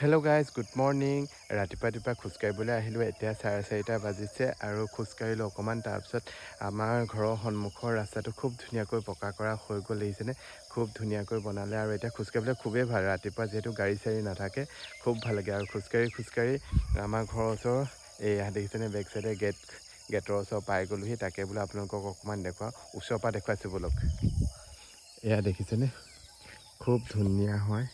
Hello' guys, good morning. ৰাতিপুৱা খোজকাঢ়িবলৈ আহিলোঁ। এতিয়া 4:30 বাজিছে আৰু খোজকাঢ়িলোঁ অকণমান। তাৰপিছত আমাৰ ঘৰৰ সন্মুখৰ ৰাস্তাটো খুব ধুনীয়াকৈ পকা কৰা হৈ গ'ল। দেখিছেনে, খুব ধুনীয়াকৈ বনালে আৰু এতিয়া খোজকাঢ়িবলৈ খুবেই ভাল। ৰাতিপুৱা যিহেতু গাড়ী চাড়ী নাথাকে, খুব ভাল লাগে। আৰু খোজকাঢ়ি আমাৰ ঘৰৰ ওচৰৰ এয়া দেখিছেনে, বেক চাইডে গেটৰ ওচৰ পাই গ'লোহি। তাকে বোলো আপোনালোকক অকণমান দেখুৱাওঁ, ওচৰৰ পৰা দেখুৱাইছোঁ ব'লক। এয়া দেখিছেনে, খুব ধুনীয়া হয়।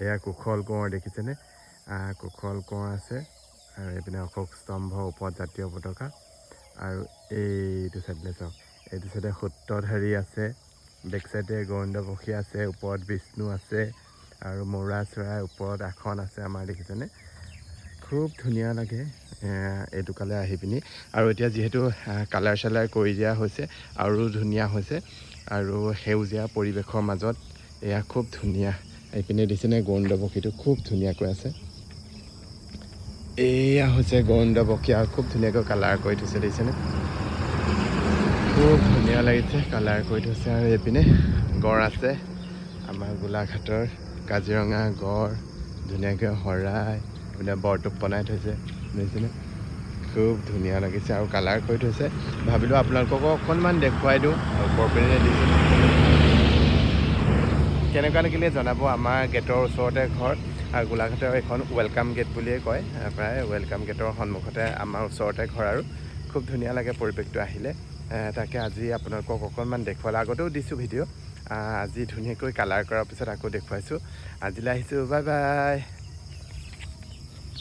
এয়া কুশল কোঁৱৰ দেখিছেনে, কুশল কোঁৱৰ আছে আৰু এইপিনে অশোক স্তম্ভৰ ওপৰত জাতীয় পতাকা। আৰু এইটো চাইডলৈ চাওক, এইটো চাইডে সূত্ৰধাৰী আছে, বেক চাইডে গোবিন্দ পক্ষী আছে, ওপৰত বিষ্ণু আছে আৰু মৌৰা চৰাই ওপৰত আসন আছে আমাৰ। দেখিছেনে, খুব ধুনীয়া লাগে এইটো কালে আহি পিনি। আৰু এতিয়া যিহেতু কালাৰ চালাৰ কৰি দিয়া হৈছে আৰু ধুনীয়া হৈছে আৰু সেউজীয়া পৰিৱেশৰ মাজত এয়া খুব ধুনীয়া। এইপিনে দিছেনে গৰুড় পক্ষীটো খুব ধুনীয়াকৈ আছে। এয়া হৈছে গৰুড় পক্ষী আৰু খুব ধুনীয়াকৈ কালাৰ কৰি থৈছে, দেখিছেনে, খুব ধুনীয়া লাগিছে কালাৰ কৰি থৈছে। আৰু এইপিনে গড় আছে, আমাৰ গোলাঘাটৰ কাজিৰঙা গড়, ধুনীয়াকৈ শৰাই এইপিনে বৰটোপ বনাই থৈছে, দেখিছেনে, খুব ধুনীয়া লাগিছে আৰু কালাৰ কৰি থৈছে। ভাবিলোঁ আপোনালোককো অকণমান দেখুৱাই দিওঁ। ওপৰ পিনে দিছে, কেনেকুৱা লাগিলে জনাব। আমাৰ গেটৰ ওচৰতে ঘৰ আৰু গোলাঘাটৰ এখন ৱেলকাম গেট বুলিয়ে কয়, প্ৰায় ৱেলকাম গেটৰ সন্মুখতে আমাৰ ওচৰতে ঘৰ। আৰু খুব ধুনীয়া লাগে পৰিৱেশটো আহিলে। তাকে আজি আপোনালোকক অকণমান দেখুৱালোঁ, আগতেও দিছোঁ ভিডিঅ'। আজি ধুনীয়াকৈ কালাৰ কৰাৰ পিছত আকৌ দেখুৱাইছোঁ। আজিলৈ আহিছোঁ, বাই বাই।